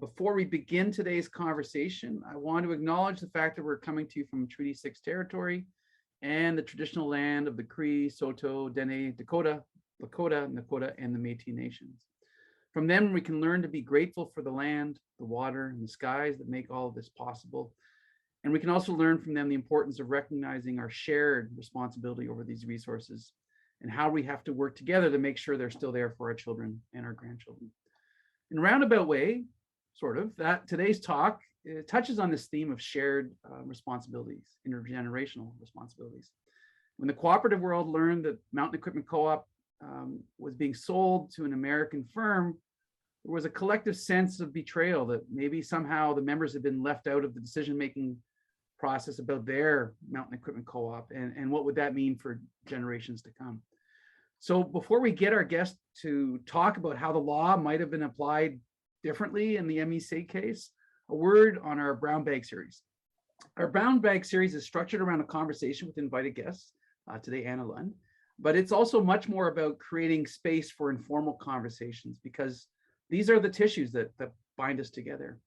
Before we begin today's conversation, I want to acknowledge the fact that we're coming to you from Treaty 6 territory and the traditional land of the Cree, Saulteaux, Dene, Dakota, Lakota, Nakota, and the Métis nations. From them, we can learn to be grateful for the land, the water, and the skies that make all of this possible. And we can also learn from them the importance of recognizing our shared responsibility over these resources and how we have to work together to make sure they're still there for our children and our grandchildren. In a roundabout way, sort of, that today's talk touches on this theme of shared responsibilities, intergenerational responsibilities. When the cooperative world learned that Mountain Equipment Co-op was being sold to an American firm, there was a collective sense of betrayal that maybe somehow the members had been left out of the decision-making process about their Mountain Equipment Co-op and what would that mean for generations to come. So before we get our guest to talk about how the law might have been applied differently in the MEC case, a word on our Brown Bag series. Our Brown Bag series is structured around a conversation with invited guests, today Anna Lund, but it's also much more about creating space for informal conversations because these are the tissues that bind us together.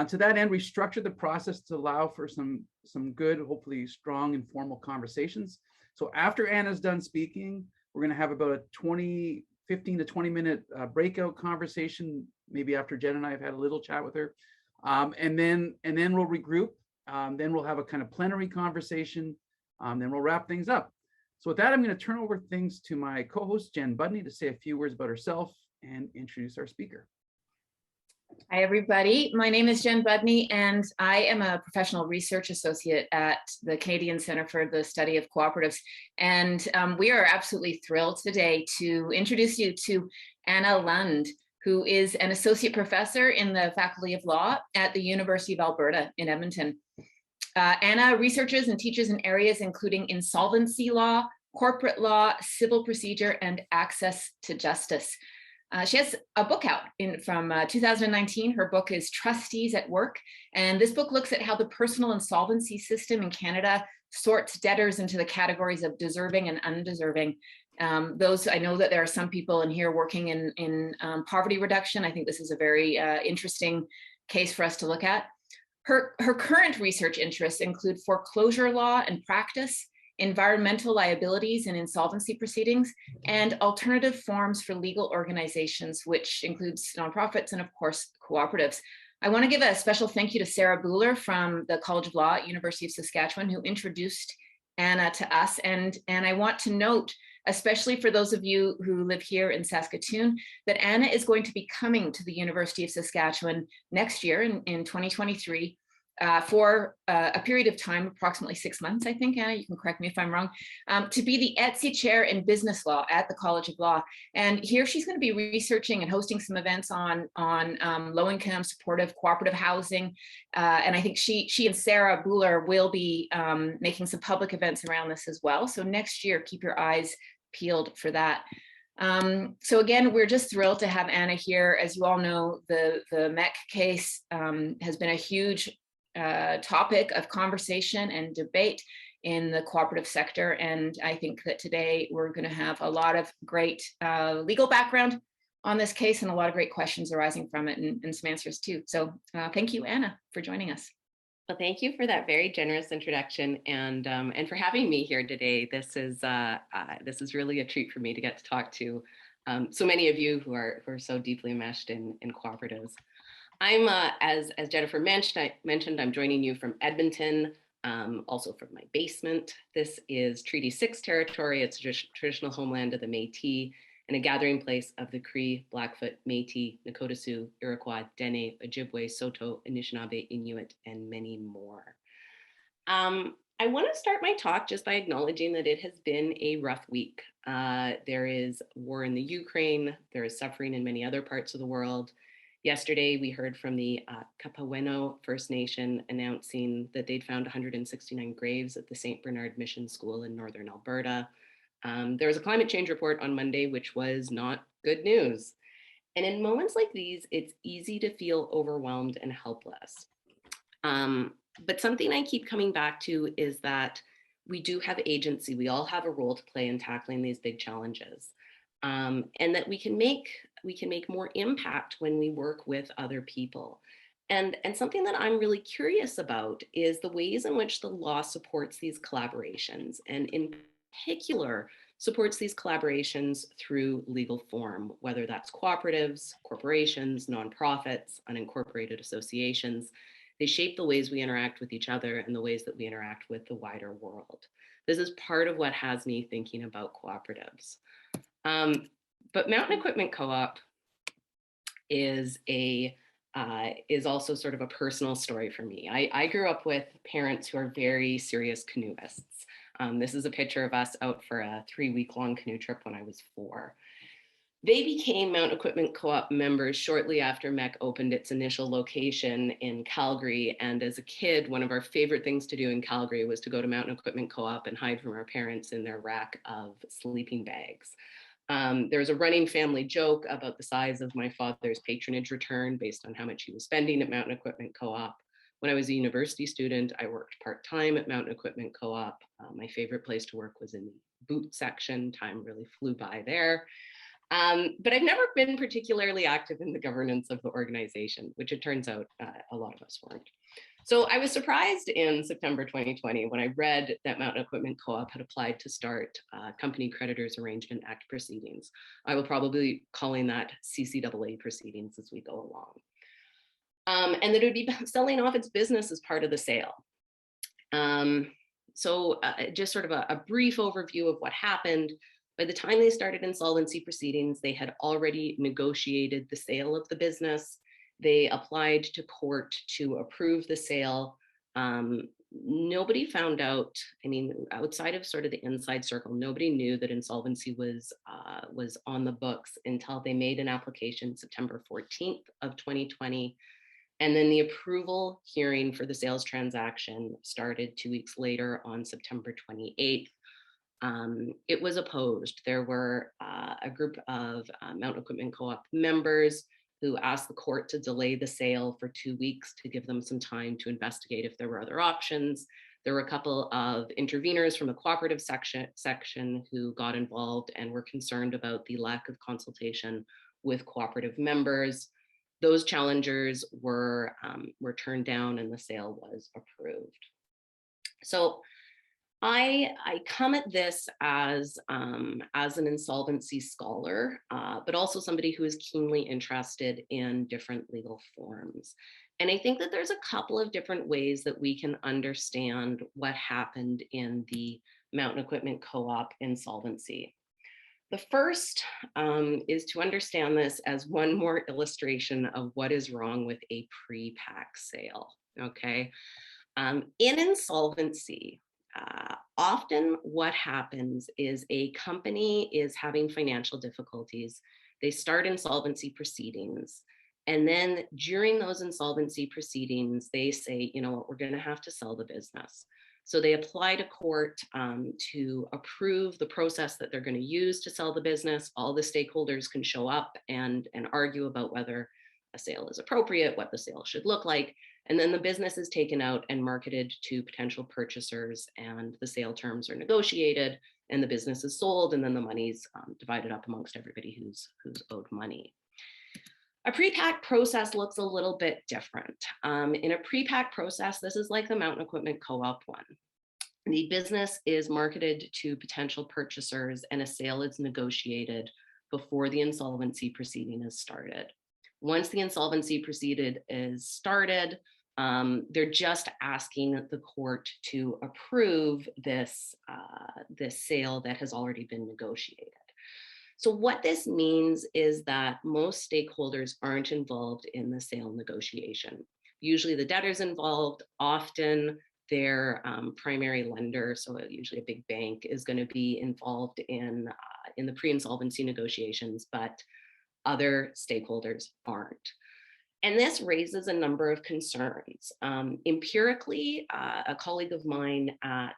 To that end, we structured the process to allow for some good, hopefully strong, informal conversations. So after Anna's done speaking, we're going to have about a 15 to 20 minute breakout conversation, maybe after Jen and I have had a little chat with her. And then we'll regroup. Then we'll have a kind of plenary conversation. Then we'll wrap things up. So with that, I'm going to turn over things to my co-host, Jen Budney, to say a few words about herself and introduce our speaker. Hi, everybody. My name is Jen Budney, and I am a professional research associate at the Canadian Centre for the Study of Co-operatives. And we are absolutely thrilled today to introduce you to Anna Lund, who is an associate professor in the Faculty of Law at the University of Alberta in Edmonton. Anna researches and teaches in areas including insolvency law, corporate law, civil procedure, and access to justice. She has a book out from 2019. Her book is Trustees at Work. And this book looks at how the personal insolvency system in Canada sorts debtors into the categories of deserving and undeserving. I know that there are some people in here working in poverty reduction. I think this is a very interesting case for us to look at. Her current research interests include foreclosure law and practice, environmental liabilities and insolvency proceedings, and alternative forms for legal organizations, which includes nonprofits and, of course, cooperatives. I want to give a special thank you to Sarah Buhler from the College of Law at University of Saskatchewan, who introduced Anna to us. And I want to note, especially for those of you who live here in Saskatoon, that Anna is going to be coming to the University of Saskatchewan next year in 2023 for a period of time, approximately 6 months, I think, Anna, you can correct me if I'm wrong, to be the Etsy Chair in Business Law at the College of Law. And here she's going to be researching and hosting some events on low-income, supportive, cooperative housing. And I think she and Sarah Buhler will be making some public events around this as well. So next year, keep your eyes peeled for that. So again, we're just thrilled to have Anna here. As you all know, the MEC case has been a huge topic of conversation and debate in the cooperative sector. And I think that today we're going to have a lot of great legal background on this case and a lot of great questions arising from it and some answers too. So thank you, Anna, for joining us. Well, thank you for that very generous introduction and for having me here today. This is really a treat for me to get to talk to so many of you who are so deeply enmeshed in cooperatives. I'm, as Jennifer mentioned, I'm joining you from Edmonton, also from my basement. This is Treaty 6 territory. It's a traditional homeland of the Métis and a gathering place of the Cree, Blackfoot, Métis, Nakota Sioux, Iroquois, Dene, Ojibwe, Saulteaux, Anishinaabe, Inuit, and many more. I want to start my talk just by acknowledging that it has been a rough week. There is war in the Ukraine. There is suffering in many other parts of the world. Yesterday, we heard from the Kapaweno First Nation announcing that they'd found 169 graves at the St. Bernard Mission School in Northern Alberta. There was a climate change report on Monday, which was not good news. And in moments like these, it's easy to feel overwhelmed and helpless. But something I keep coming back to is that we do have agency. We all have a role to play in tackling these big challenges. And that we can make make more impact when we work with other people. And something that I'm really curious about is the ways in which the law supports these collaborations, and in particular, supports these collaborations through legal form, whether that's cooperatives, corporations, nonprofits, unincorporated associations. They shape the ways we interact with each other and the ways that we interact with the wider world. This is part of what has me thinking about cooperatives. But Mountain Equipment Co-op is also sort of a personal story for me. I grew up with parents who are very serious canoeists. This is a picture of us out for a 3-week-long canoe trip when I was 4. They became Mountain Equipment Co-op members shortly after MEC opened its initial location in Calgary. And as a kid, one of our favorite things to do in Calgary was to go to Mountain Equipment Co-op and hide from our parents in their rack of sleeping bags. There's a running family joke about the size of my father's patronage return based on how much he was spending at Mountain Equipment Co-op. When I was a university student, I worked part-time at Mountain Equipment Co-op. My favorite place to work was in the boot section. Time really flew by there. But I've never been particularly active in the governance of the organization, which it turns out a lot of us weren't. So I was surprised in September 2020 when I read that Mountain Equipment Co-op had applied to start Company Creditors Arrangement Act proceedings. I will probably be calling that CCAA proceedings as we go along. And that it would be selling off its business as part of the sale. Just sort of a brief overview of what happened. By the time they started insolvency proceedings, they had already negotiated the sale of the business. They applied to court to approve the sale. Nobody found out, I mean, outside of sort of the inside circle, nobody knew that insolvency was on the books until they made an application September 14th of 2020. And then the approval hearing for the sales transaction started 2 weeks later on September 28th. It was opposed. There were a group of Mountain Equipment Co-op members who asked the court to delay the sale for 2 weeks to give them some time to investigate if there were other options. There were a couple of interveners from the cooperative section who got involved and were concerned about the lack of consultation with cooperative members. Those challengers were turned down and the sale was approved. So I come at this as an insolvency scholar, but also somebody who is keenly interested in different legal forms. And I think that there's a couple of different ways that we can understand what happened in the Mountain Equipment Co-op insolvency. The first is to understand this as one more illustration of what is wrong with a pre-pack sale, okay? In insolvency, often what happens is a company is having financial difficulties. They start insolvency proceedings. And then during those insolvency proceedings, they say, you know what, we're going to have to sell the business. So they apply to court to approve the process that they're going to use to sell the business. All the stakeholders can show up and argue about whether a sale is appropriate, what the sale should look like. And then the business is taken out and marketed to potential purchasers, and the sale terms are negotiated, and the business is sold, and then the money's divided up amongst everybody who's owed money. A pre-pack process looks a little bit different. In a pre-pack process, this is like the Mountain Equipment Co-op one. The business is marketed to potential purchasers and a sale is negotiated before the insolvency proceeding is started. Once the insolvency proceeding is started, they're just asking the court to approve this sale that has already been negotiated. So what this means is that most stakeholders aren't involved in the sale negotiation. Usually the debtor's involved. Often their primary lender, so usually a big bank, is going to be involved in the pre-insolvency negotiations, but other stakeholders aren't. And this raises a number of concerns. Empirically, a colleague of mine at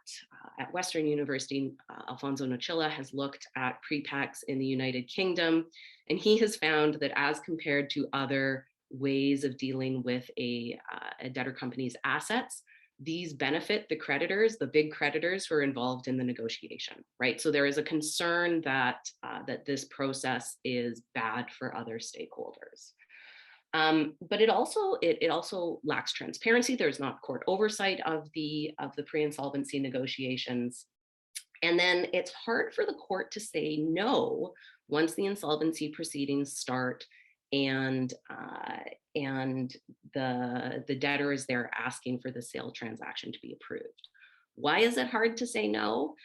Western University, Alfonso Nochilla, has looked at prepacks in the United Kingdom, and he has found that as compared to other ways of dealing with a debtor company's assets, these benefit the creditors, the big creditors who are involved in the negotiation, right? So there is a concern that, that this process is bad for other stakeholders. But it also lacks transparency. There's not court oversight of the pre-insolvency negotiations. And then it's hard for the court to say no once the insolvency proceedings start and the debtor is there asking for the sale transaction to be approved. Why is it hard to say no?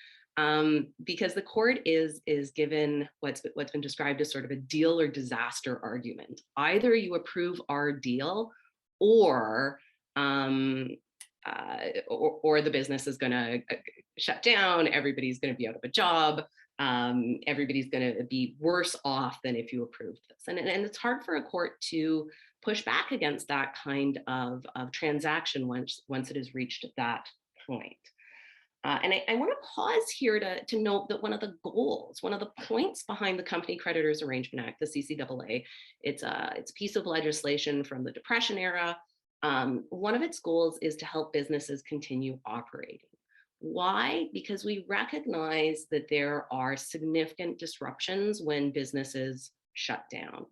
Because the court is given what's been described as sort of a deal or disaster argument. Either you approve our deal, or the business is going to shut down. Everybody's going to be out of a job. Everybody's going to be worse off than if you approved this. And it's hard for a court to push back against that kind of transaction once it has reached that point. And I want to pause here to note that one of the goals, one of the points behind the Company Creditors Arrangement Act, the CCAA, it's a piece of legislation from the Depression era. One of its goals is to help businesses continue operating. Why? Because we recognize that there are significant disruptions when businesses shut down.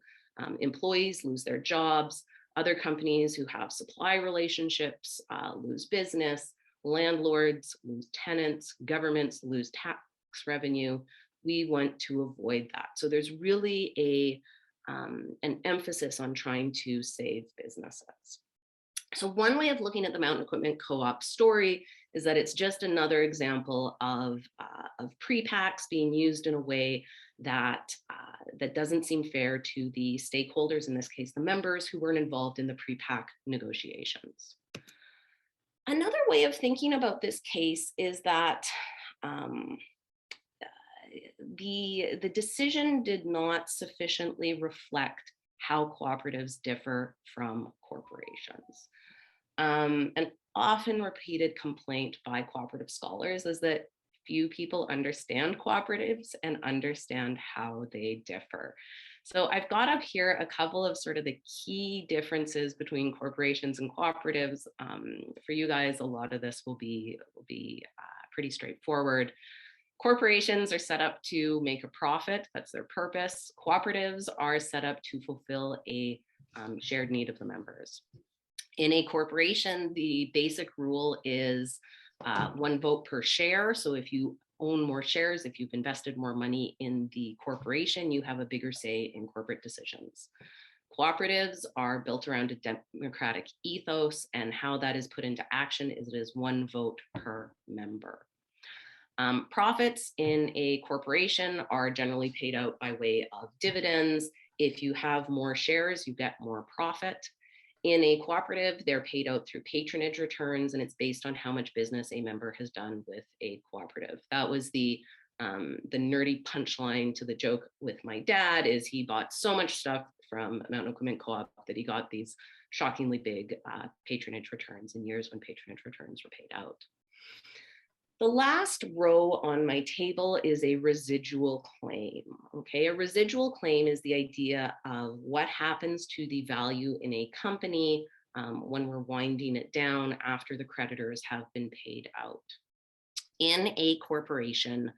Employees lose their jobs, other companies who have supply relationships lose business, landlords lose tenants, governments lose tax revenue. We want to avoid that. So there's really an emphasis on trying to save businesses. So one way of looking at the Mountain Equipment Co-op story is that it's just another example of prepacks being used in a way that doesn't seem fair to the stakeholders, in this case, the members who weren't involved in the prepack negotiations. Another way of thinking about this case is that the decision did not sufficiently reflect how cooperatives differ from corporations. An often repeated complaint by cooperative scholars is that few people understand cooperatives and understand how they differ. So I've got up here a couple of sort of the key differences between corporations and cooperatives. For you guys, a lot of this will be pretty straightforward. Corporations are set up to make a profit. That's their purpose. Cooperatives are set up to fulfill a shared need of the members. In a corporation, the basic rule is 1 vote per share. So if you own more shares, if you've invested more money in the corporation, you have a bigger say in corporate decisions. Cooperatives are built around a democratic ethos, and how that is put into action is it is 1 vote per member. Profits in a corporation are generally paid out by way of dividends. If you have more shares, you get more profit. In a cooperative, they're paid out through patronage returns, and it's based on how much business a member has done with a cooperative. That was the nerdy punchline to the joke with my dad, is he bought so much stuff from Mountain Equipment Co-op that he got these shockingly big patronage returns in years when patronage returns were paid out. The last row on my table is a residual claim. Okay, a residual claim is the idea of what happens to the value in a company when we're winding it down after the creditors have been paid out. In a corporation,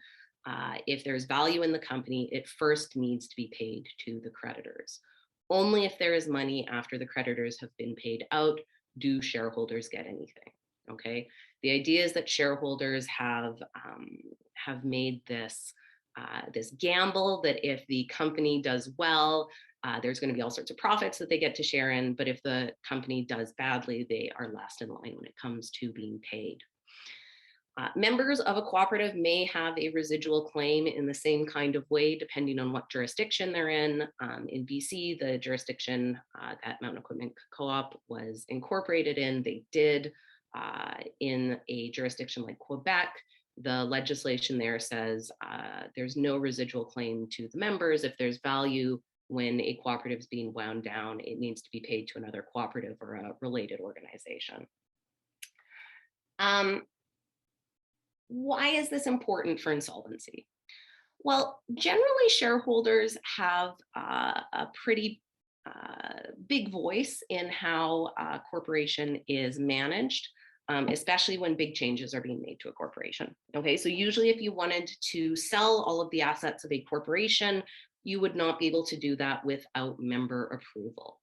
if there's value in the company, it first needs to be paid to the creditors. Only if there is money after the creditors have been paid out do shareholders get anything. Okay, the idea is that shareholders have made this gamble that if the company does well, there's going to be all sorts of profits that they get to share in, but if the company does badly, they are last in line when it comes to being paid. Members of a cooperative may have a residual claim in the same kind of way, depending on what jurisdiction they're in. In BC, the jurisdiction that Mountain Equipment Co-op was incorporated in, they did. In a jurisdiction like Quebec, the legislation there says there's no residual claim to the members. If there's value when a cooperative is being wound down, it needs to be paid to another cooperative or a related organization. Why is this important for insolvency? Well, generally shareholders have a pretty big voice in how a corporation is managed. especially when big changes are being made to a corporation. Okay, so usually if you wanted to sell all of the assets of a corporation, you would not be able to do that without member approval.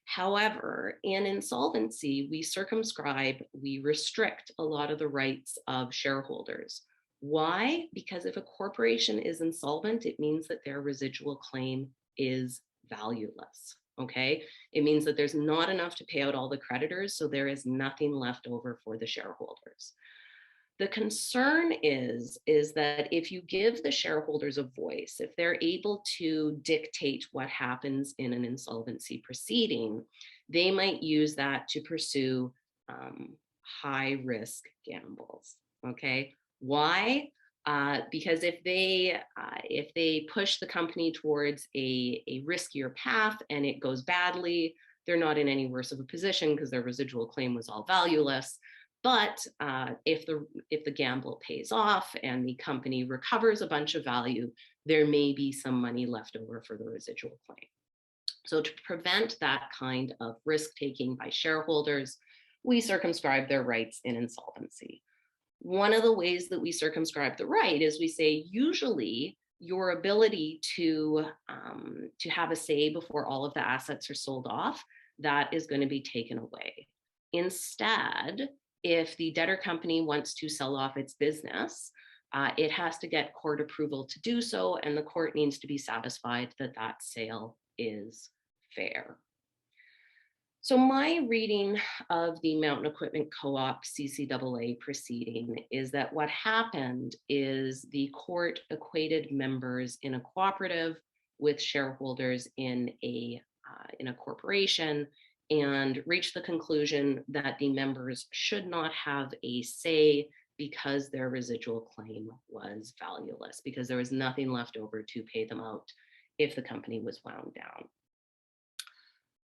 However, in insolvency, we circumscribe, we restrict a lot of the rights of shareholders. Why? Because if a corporation is insolvent, it means that their residual claim is valueless. Okay, it means that there's not enough to pay out all the creditors, so there is nothing left over for the shareholders. The concern is that if you give the shareholders a voice, if they're able to dictate what happens in an insolvency proceeding, they might use that to pursue high risk gambles. Okay, why? Because if they push the company towards a riskier path and it goes badly, they're not in any worse of a position because their residual claim was all valueless. But if the gamble pays off and the company recovers a bunch of value, there may be some money left over for the residual claim. So to prevent that kind of risk taking by shareholders, we circumscribe their rights in insolvency. One of the ways that we circumscribe the right is we say, usually your ability to have a say before all of the assets are sold off, that is going to be taken away. Instead, if the debtor company wants to sell off its business, it has to get court approval to do so, and the court needs to be satisfied that that sale is fair. So my reading of the Mountain Equipment Co-op CCAA proceeding is that what happened is the court equated members in a cooperative with shareholders in a corporation and reached the conclusion that the members should not have a say because their residual claim was valueless, because there was nothing left over to pay them out if the company was wound down.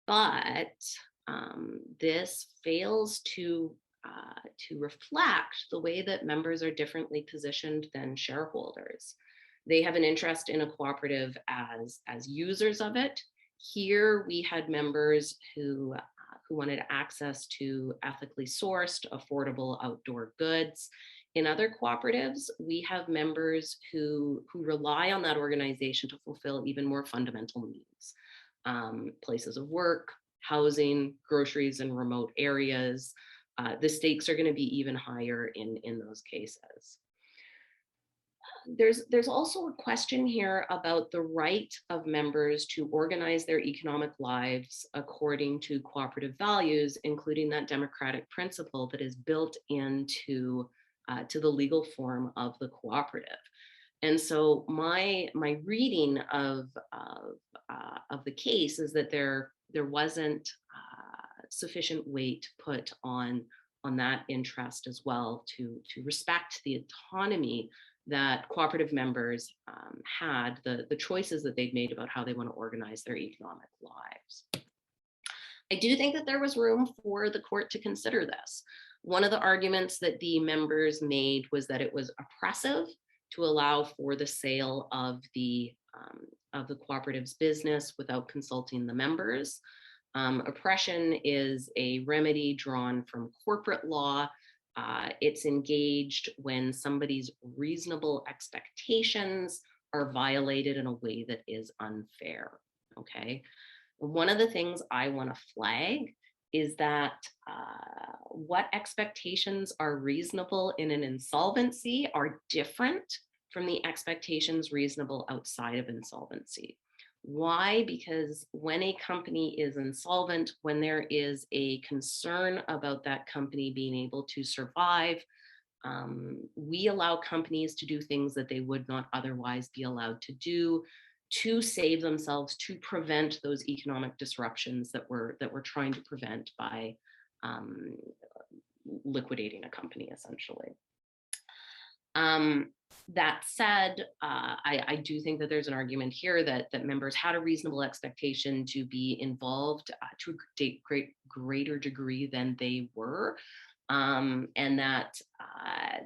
But this fails to reflect the way that members are differently positioned than shareholders. They have an interest in a cooperative as users of it. Here we had members who wanted access to ethically sourced, affordable outdoor goods. In other cooperatives, we have members who rely on that organization to fulfill even more fundamental needs. Places of work, housing, groceries in remote areas. The stakes are going to be even higher in those cases. There's also a question here about the right of members to organize their economic lives according to cooperative values, including that democratic principle that is built into to the legal form of the cooperative. And so my reading of the case is that there wasn't sufficient weight put on that interest as well to respect the autonomy that cooperative members had, the choices that they've made about how they want to organize their economic lives. I do think that there was room for the court to consider this. One of the arguments that the members made was that it was oppressive to allow for the sale of the cooperative's business without consulting the members. Oppression is a remedy drawn from corporate law. It's engaged when somebody's reasonable expectations are violated in a way that is unfair, okay? One of the things I want to flag is that what expectations are reasonable in an insolvency are different from the expectations reasonable outside of insolvency. Why? Because when a company is insolvent, when there is a concern about that company being able to survive, we allow companies to do things that they would not otherwise be allowed to do to save themselves, to prevent those economic disruptions that we're trying to prevent by liquidating a company, essentially. That said, I do think that there's an argument here that members had a reasonable expectation to be involved to a greater degree than they were, and that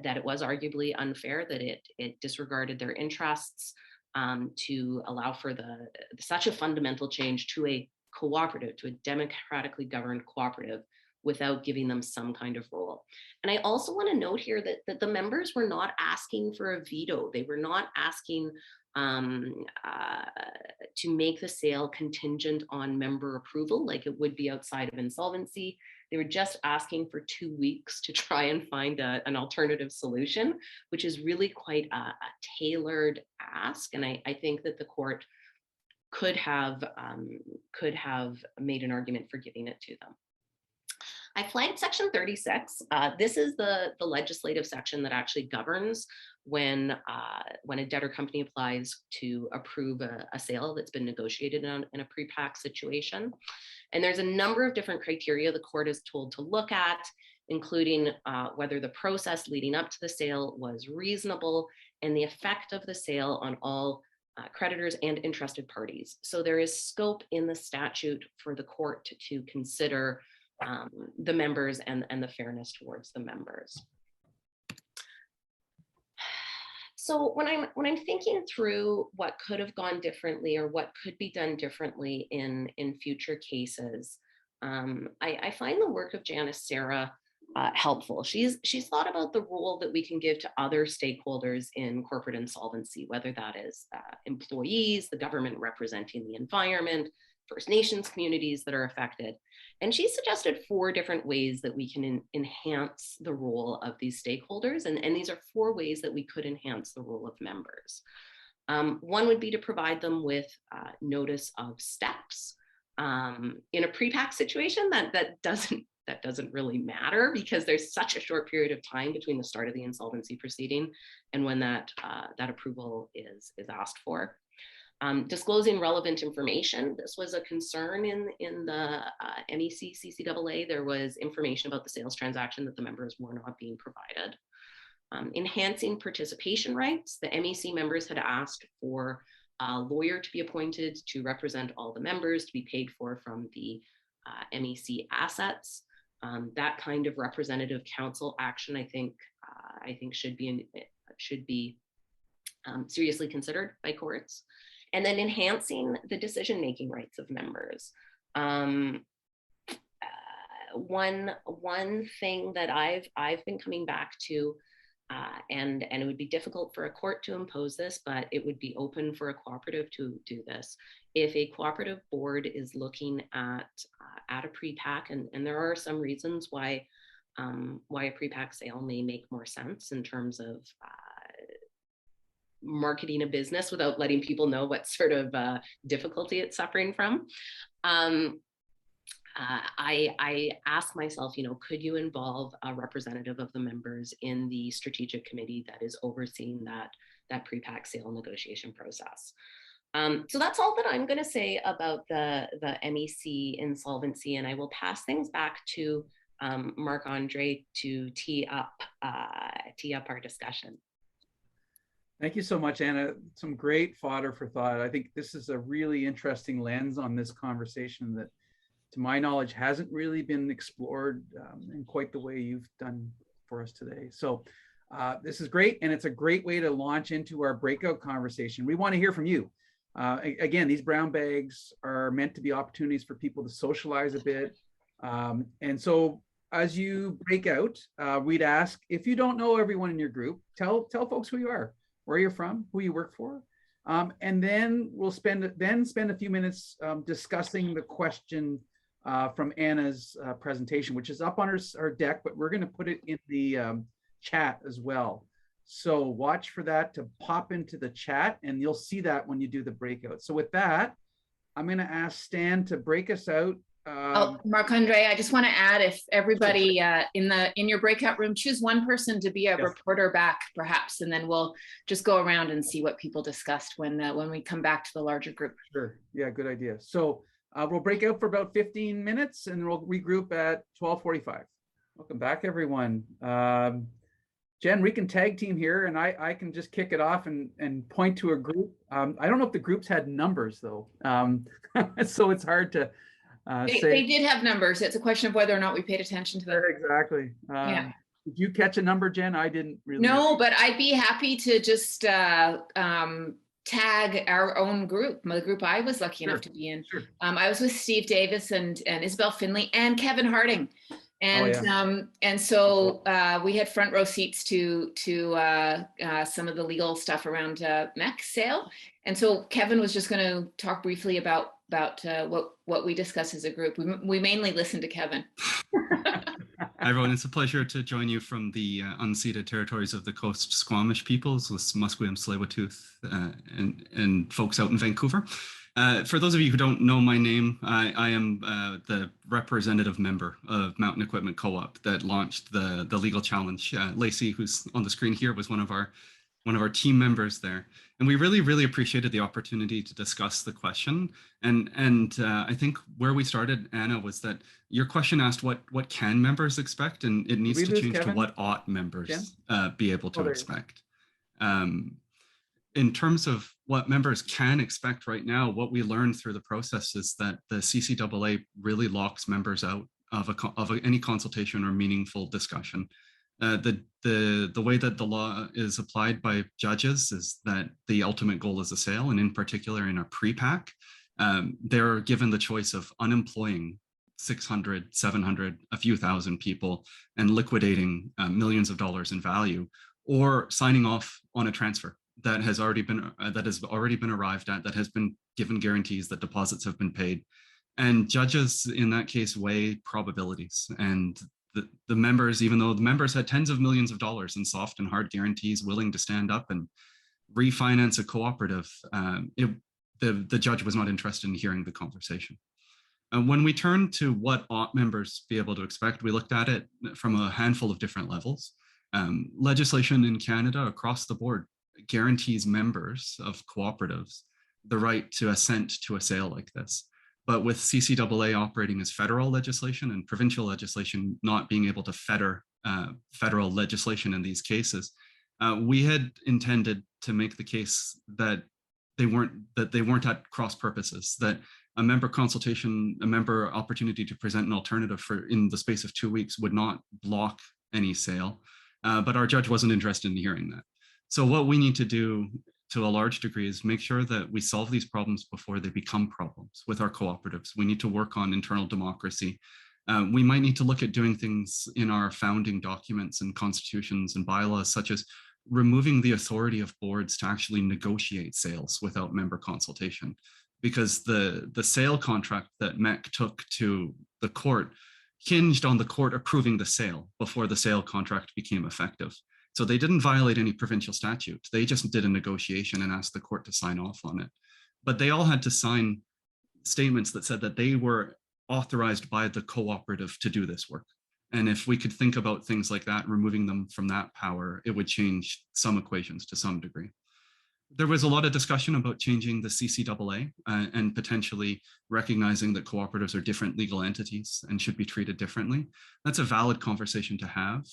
it was arguably unfair that it disregarded their interests to allow for such a fundamental change to a cooperative, to a democratically governed cooperative without giving them some kind of role. And I also want to note here that the members were not asking for a veto. They were not asking to make the sale contingent on member approval, like it would be outside of insolvency. They were just asking for 2 weeks to try and find an alternative solution, which is really quite a tailored ask. And I think that the court could have made an argument for giving it to them. I flagged section 36. This is the legislative section that actually governs when a debtor company applies to approve a sale that's been negotiated in a pre-pack situation. And there's a number of different criteria the court is told to look at, including whether the process leading up to the sale was reasonable and the effect of the sale on all creditors and interested parties. So there is scope in the statute for the court to consider the members and the fairness towards the members. So when I'm thinking through what could have gone differently or what could be done differently in future cases, I find the work of Janice Sarah helpful. She's thought about the role that we can give to other stakeholders in corporate insolvency, whether that is employees, the government representing the environment, First Nations communities that are affected. And she suggested 4 different ways that we can enhance the role of these stakeholders. And these are 4 ways that we could enhance the role of members. One would be to provide them with notice of steps. In a pre-pack situation, that doesn't really matter because there's such a short period of time between the start of the insolvency proceeding and when that approval is asked for. Disclosing relevant information. This was a concern in the MEC CCAA. There was information about the sales transaction that the members were not being provided. Enhancing participation rights. The MEC members had asked for a lawyer to be appointed to represent all the members, to be paid for from the MEC assets. That kind of representative counsel action, I think should be seriously considered by courts. And then enhancing the decision-making rights of members. One thing that I've been coming back to, and it would be difficult for a court to impose this, but it would be open for a cooperative to do this. If a cooperative board is looking at a pre-pack, and there are some reasons why a pre-pack sale may make more sense in terms of marketing a business without letting people know what sort of difficulty it's suffering from. I ask myself, could you involve a representative of the members in the strategic committee that is overseeing that pre-pack sale negotiation process? So that's all that I'm going to say about the MEC insolvency, and I will pass things back to Marc-Andre to tee up our discussion. Thank you so much, Anna. Some great fodder for thought. I think this is a really interesting lens on this conversation that, to my knowledge, hasn't really been explored in quite the way you've done for us today. So this is great, and it's a great way to launch into our breakout conversation. We want to hear from you. Again, these brown bags are meant to be opportunities for people to socialize a bit. And so as you break out, we'd ask, if you don't know everyone in your group, tell folks who you are, where you're from, who you work for. And then we'll spend a few minutes discussing the question from Anna's presentation, which is up on her deck, but we're going to put it in the chat as well. So watch for that to pop into the chat, and you'll see that when you do the breakout. So with that, I'm going to ask Stan to break us out. Marc-Andre, I just want to add, if everybody in your breakout room, choose one person to be a reporter back, perhaps, and then we'll just go around and see what people discussed when we come back to the larger group. Sure. Yeah, good idea. So we'll break out for about 15 minutes, and we'll regroup at 12:45. Welcome back, everyone. Jen, we can tag team here, and I can just kick it off and point to a group. I don't know if the groups had numbers, though, so it's hard to they did have numbers. It's a question of whether or not we paid attention to them. Exactly. Yeah. Did you catch a number, Jen? I didn't really. No, but I'd be happy to just tag our own group, the group I was lucky enough to be in. Sure. I was with Steve Davis and Isabel Finley and Kevin Harding. And so we had front row seats to some of the legal stuff around MEC sale. And so Kevin was just going to talk briefly about what we discuss as a group. We mainly listen to Kevin. Hi everyone, it's a pleasure to join you from the unceded territories of the Coast Squamish peoples with Musqueam, Tsleil-Waututh, and folks out in Vancouver. For those of you who don't know my name, I am the representative member of Mountain Equipment Co-op that launched the legal challenge. Lacey, who's on the screen here, was one of our team members there. And we really appreciated the opportunity to discuss the question. And I think where we started, Anna, was that your question asked what can members expect, and it needs to change to what ought members be able to expect. In terms of what members can expect right now, what we learned through the process is that the CCAA really locks members out of any consultation or meaningful discussion. The way that the law is applied by judges is that the ultimate goal is a sale, and in particular in a prepack, they're given the choice of unemploying 600, 700, a few thousand people and liquidating millions of dollars in value, or signing off on a transfer that has already been arrived at, that has been given guarantees that deposits have been paid. And judges in that case weigh probabilities, and the members, even though the members had tens of millions of dollars in soft and hard guarantees willing to stand up and refinance a cooperative, the judge was not interested in hearing the conversation. And when we turned to what ought members be able to expect, we looked at it from a handful of different levels. Legislation in Canada across the board guarantees members of cooperatives the right to assent to a sale like this. But with CCAA operating as federal legislation and provincial legislation not being able to fetter federal legislation in these cases, we had intended to make the case that they weren't at cross purposes, that a member consultation, a member opportunity to present an alternative in the space of 2 weeks would not block any sale, but our judge wasn't interested in hearing that. So what we need to do to a large degree is make sure that we solve these problems before they become problems with our cooperatives. We need to work on internal democracy. We might need to look at doing things in our founding documents and constitutions and bylaws, such as removing the authority of boards to actually negotiate sales without member consultation, because the sale contract that MEC took to the court hinged on the court approving the sale before the sale contract became effective. So they didn't violate any provincial statute. They just did a negotiation and asked the court to sign off on it. But they all had to sign statements that said that they were authorized by the cooperative to do this work. And if we could think about things like that, removing them from that power, it would change some equations to some degree. There was a lot of discussion about changing the CCAA and potentially recognizing that cooperatives are different legal entities and should be treated differently. That's a valid conversation to have.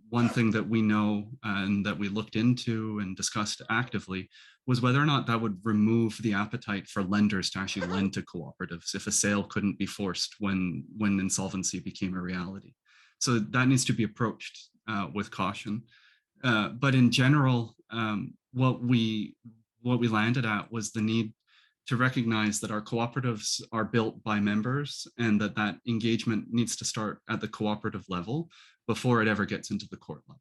One thing that we know and that we looked into and discussed actively was whether or not that would remove the appetite for lenders to actually lend to cooperatives if a sale couldn't be forced when insolvency became a reality. So that needs to be approached with caution. But in general, what we landed at was the need to recognize that our cooperatives are built by members, and that engagement needs to start at the cooperative level before it ever gets into the court level.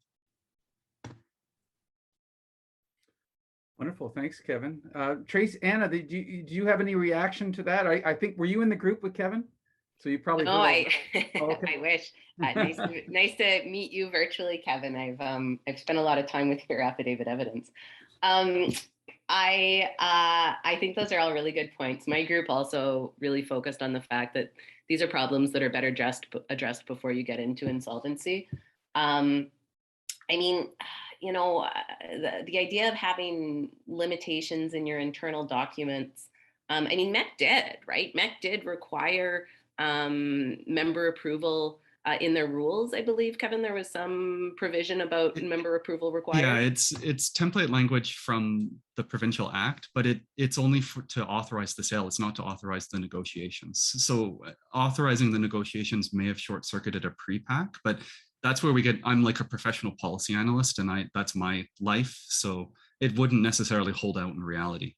Wonderful, thanks, Kevin. Trace, Anna, do you have any reaction to that? I think, were you in the group with Kevin? So you probably. No, okay. I wish. Nice to meet you virtually, Kevin. I've spent a lot of time with your affidavit evidence. I think those are all really good points. My group also really focused on the fact that these are problems that are better addressed before you get into insolvency. I mean, you know, the idea of having limitations in your internal documents. I mean, MEC did, right? MEC did require member approval in their rules, I believe. Kevin, there was some provision about member approval required. Yeah, it's template language from the provincial act, but it's only to authorize the sale. It's not to authorize the negotiations. So authorizing the negotiations may have short-circuited a pre-pack, but that's where I'm like a professional policy analyst, and that's my life. So it wouldn't necessarily hold out in reality.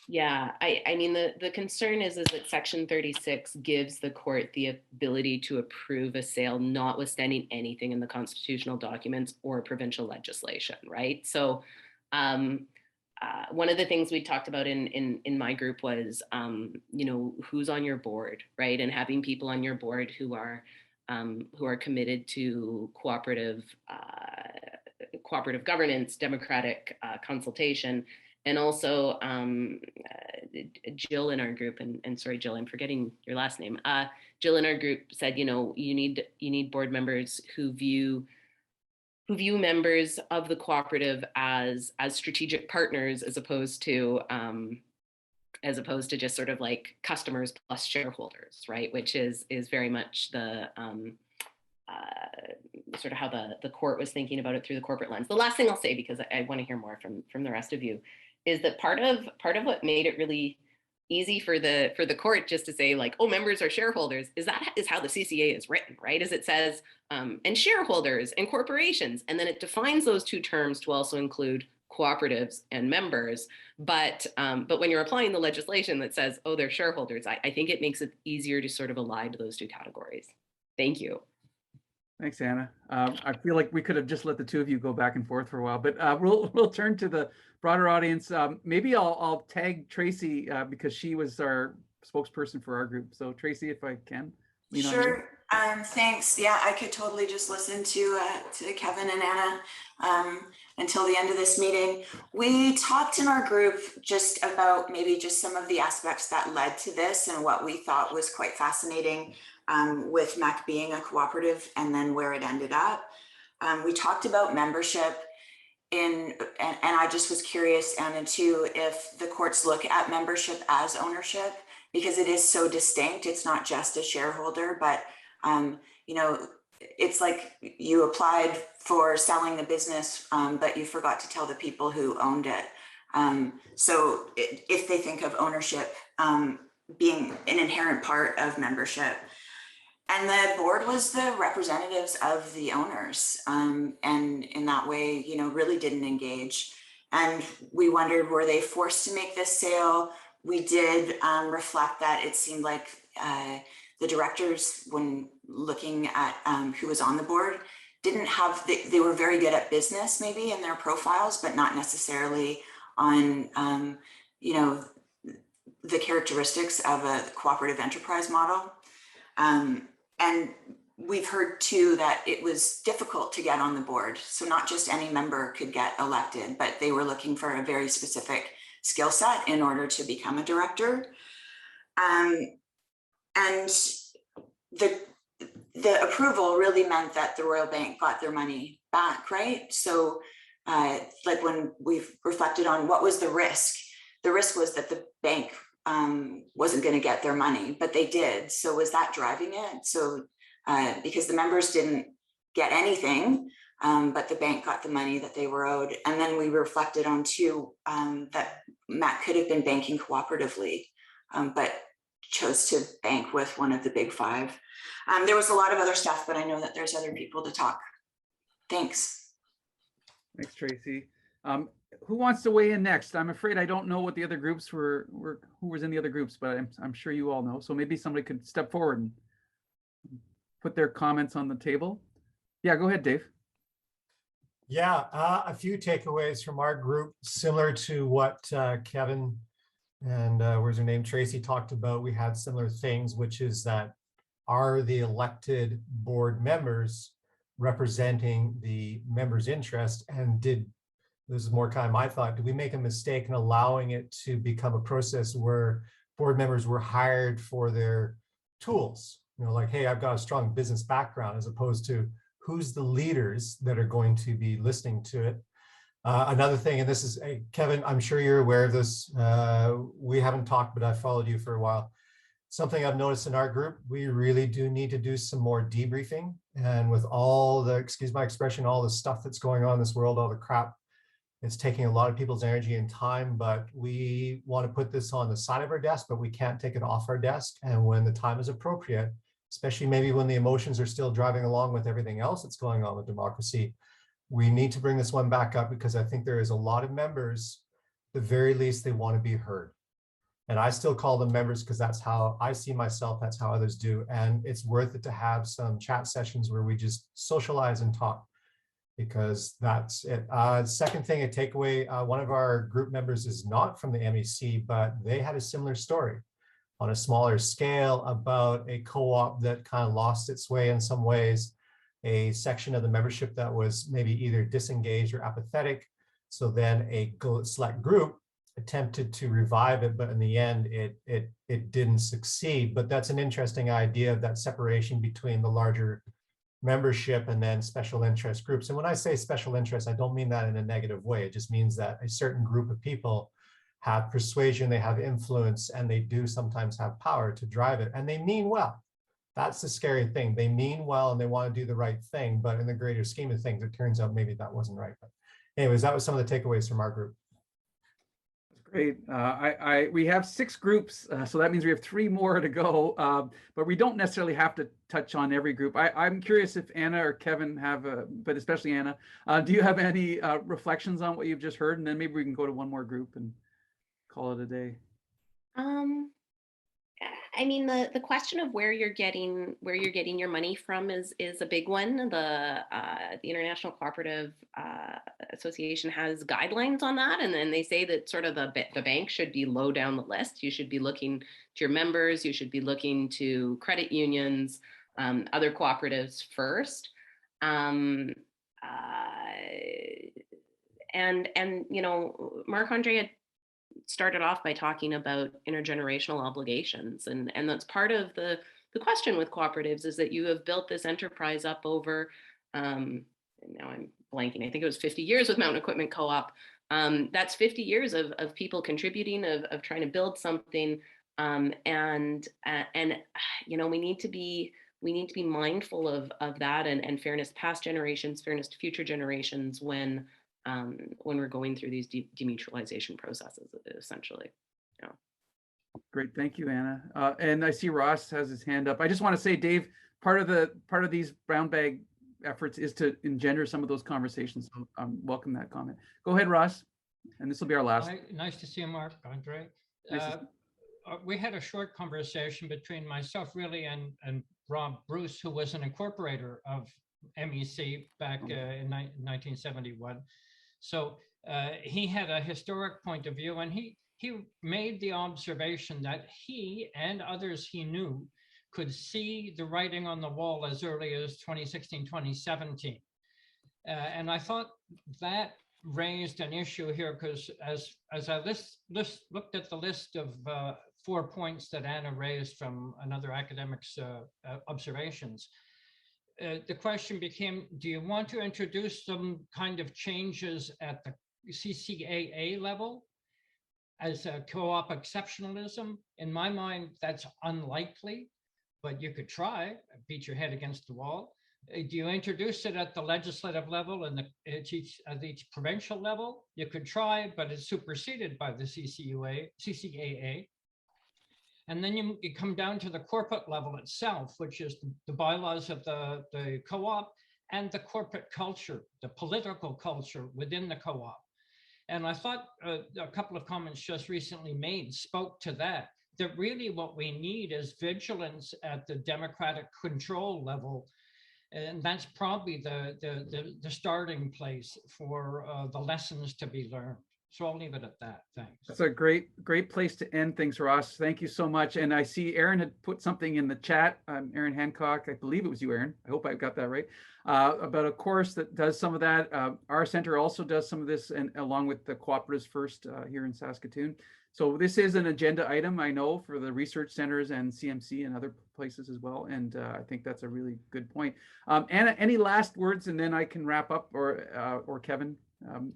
Yeah, I mean, the concern is that Section 36 gives the court the ability to approve a sale, notwithstanding anything in the constitutional documents or provincial legislation, right? So one of the things we talked about in my group was, who's on your board, right? And having people on your board who are committed to cooperative governance, democratic consultation. And also Jill in our group, and sorry, Jill, I'm forgetting your last name. Jill in our group said, you need board members who view members of the cooperative as strategic partners, as opposed to just sort of like customers plus shareholders, right? Which is very much the sort of how the court was thinking about it through the corporate lens. The last thing I'll say, because I want to hear more from the rest of you, is that part of what made it really easy for the court just to say like, oh, members are shareholders, is how the CCA is written, right? As it says, and shareholders and corporations, and then it defines those two terms to also include cooperatives and members. But when you're applying the legislation that says, oh, they're shareholders, I think it makes it easier to sort of align to those two categories. Thank you. Thanks, Anna. I feel like we could have just let the two of you go back and forth for a while, but we'll turn to the broader audience. Maybe I'll tag Tracy because she was our spokesperson for our group. So Tracy, if I can. Sure. Thanks. Yeah, I could totally just listen to Kevin and Anna until the end of this meeting. We talked in our group just about maybe just some of the aspects that led to this and what we thought was quite fascinating with MEC being a cooperative and then where it ended up. We talked about membership and I just was curious, Anna, too, if the courts look at membership as ownership, because it is so distinct. It's not just a shareholder, but it's like you applied for selling the business, but you forgot to tell the people who owned it. So if they think of ownership being an inherent part of membership. And the board was the representatives of the owners, and in that way, really didn't engage. And we wondered, were they forced to make this sale? We did reflect that it seemed like the directors, when looking at who was on the board, didn't have, they were very good at business maybe in their profiles, but not necessarily on, the characteristics of a cooperative enterprise model. And we've heard too that it was difficult to get on the board. So not just any member could get elected, but they were looking for a very specific skill set in order to become a director. And the approval really meant that the Royal Bank got their money back, right? So like when we've reflected on what was the risk was that the bank wasn't going to get their money, but they did. So was that driving it? So because the members didn't get anything, but the bank got the money that they were owed. And then we reflected on too that Matt could have been banking cooperatively, but chose to bank with one of the big five. There was a lot of other stuff, but I know that there's other people to talk. Thanks. Thanks, Tracy. Who wants to weigh in next? I'm afraid I don't know what the other groups were who was in the other groups, but I'm sure you all know. So maybe somebody could step forward and put their comments on the table. Yeah, go ahead, Dave. Yeah, a few takeaways from our group, similar to what Kevin and where's her name, Tracy talked about. We had similar things, which is that are the elected board members representing the members' interest, and this is more time I thought, did we make a mistake in allowing it to become a process where board members were hired for their tools? Like, hey, I've got a strong business background, as opposed to who's the leaders that are going to be listening to it. Another thing, and this is, Kevin, I'm sure you're aware of this. We haven't talked, but I've followed you for a while. Something I've noticed in our group, we really do need to do some more debriefing. And with all the, excuse my expression, all the stuff that's going on in this world, all the crap, it's taking a lot of people's energy and time, but we want to put this on the side of our desk, but we can't take it off our desk. And when the time is appropriate, especially maybe when the emotions are still driving along with everything else that's going on with democracy, we need to bring this one back up, because I think there is a lot of members, at the very least, they want to be heard. And I still call them members because that's how I see myself, that's how others do. And it's worth it to have some chat sessions where we just socialize and talk, because that's it. Second thing, a takeaway, one of our group members is not from the MEC, but they had a similar story on a smaller scale about a co-op that kind of lost its way in some ways, a section of the membership that was maybe either disengaged or apathetic. So then a select group attempted to revive it, but in the end, it didn't succeed. But that's an interesting idea of that separation between the larger membership and then special interest groups. And when I say special interest, I don't mean that in a negative way. It just means that a certain group of people have persuasion, they have influence, and they do sometimes have power to drive it. And they mean well. That's the scary thing. They mean well and they want to do the right thing, but in the greater scheme of things, it turns out maybe that wasn't right. But anyways, that was some of the takeaways from our group. Great. We have 6 groups, so that means we have 3 more to go, but we don't necessarily have to touch on every group. I'm curious if Anna or Kevin have, but especially Anna, do you have any reflections on what you've just heard? And then maybe we can go to one more group and call it a day. I mean, the question of where you're getting your money from is a big one. The International Cooperative Association has guidelines on that, and then they say that sort of the bank should be low down the list. You should be looking to your members. You should be looking to credit unions, other cooperatives first. And you know, Marc-Andre had started off by talking about intergenerational obligations, and that's part of the question with cooperatives, is that you have built this enterprise up over and now I'm blanking, I think it was 50 years with Mountain Equipment Co-op. That's 50 years of people contributing, of trying to build something, and you know, we need to be mindful of that, and fairness to past generations, fairness to future generations when we're going through these demutualization processes, essentially. Yeah. Great, thank you, Anna. And I see Ross has his hand up. I just want to say, Dave, part of these brown bag efforts is to engender some of those conversations. So welcome that comment. Go ahead, Ross, and this will be our last. Hi, nice to see you, Marc-Andre. Nice we had a short conversation between myself, really, and Rob Bruce, who was an incorporator of MEC back in 1971. So he had a historic point of view, and he made the observation that he and others he knew could see the writing on the wall as early as 2016, 2017. And I thought that raised an issue here, because as I looked at the list of 4 points that Anna raised from another academic's observations, the question became, do you want to introduce some kind of changes at the CCAA level as a co-op exceptionalism? In my mind, that's unlikely, but you could try, beat your head against the wall. Do you introduce it at the legislative level and at each provincial level? You could try, but it's superseded by the CCAA. And then you come down to the corporate level itself, which is the bylaws of the co-op and the corporate culture, the political culture within the co-op. And I thought a couple of comments just recently made spoke to that really what we need is vigilance at the democratic control level. And that's probably the starting place for the lessons to be learned. So I'll leave it at that. Thanks. That's a great place to end things, Ross. Thank you so much. And I see Aaron had put something in the chat. Aaron Hancock, I believe it was you, Aaron. I hope I got that right. About a course that does some of that. Our center also does some of this, and along with the Cooperatives First here in Saskatoon. So this is an agenda item, I know, for the research centers and CMC and other places as well. And I think that's a really good point. Anna, any last words, and then I can wrap up, or Kevin?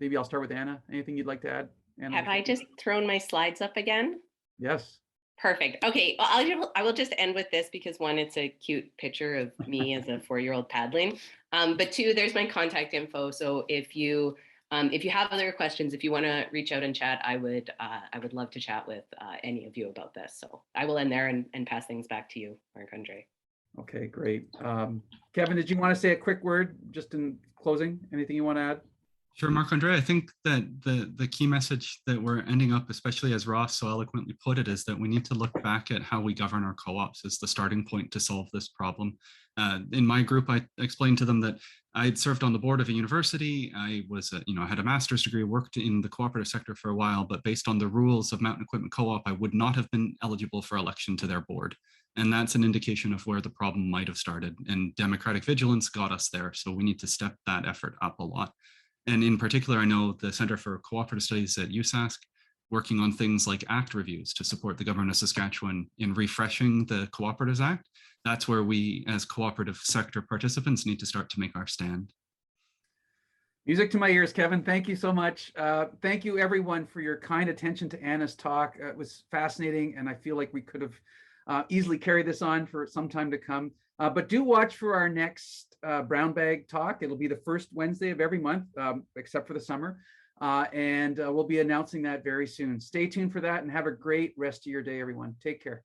Maybe I'll start with Anna. Anything you'd like to add, Anna? Have I just thrown my slides up again? Yes. Perfect. Okay, well, I will just end with this because one, it's a cute picture of me as a 4-year-old paddling. But two, there's my contact info. So if you have other questions, if you want to reach out and chat, I would love to chat with any of you about this. So I will end there and pass things back to you, Marc-Andre. Okay, great. Kevin, did you want to say a quick word just in closing? Anything you want to add? Sure, Marc-Andre, I think that the key message that we're ending up, especially as Ross so eloquently put it, is that we need to look back at how we govern our co-ops as the starting point to solve this problem. In my group, I explained to them that I'd served on the board of a university. I was, I had a master's degree, worked in the cooperative sector for a while, but based on the rules of Mountain Equipment Co-op, I would not have been eligible for election to their board. And that's an indication of where the problem might have started. And democratic vigilance got us there. So we need to step that effort up a lot. And in particular, I know the Center for Cooperative Studies at USask working on things like act reviews to support the government of Saskatchewan in refreshing the Cooperatives Act. That's where we as cooperative sector participants need to start to make our stand. Music to my ears, Kevin. Thank you so much. Thank you everyone for your kind attention to Anna's talk. It was fascinating, and I feel like we could have easily carried this on for some time to come. But do watch for our next brown bag talk. It'll be the first Wednesday of every month, except for the summer. And we'll be announcing that very soon. Stay tuned for that and have a great rest of your day, everyone. Take care.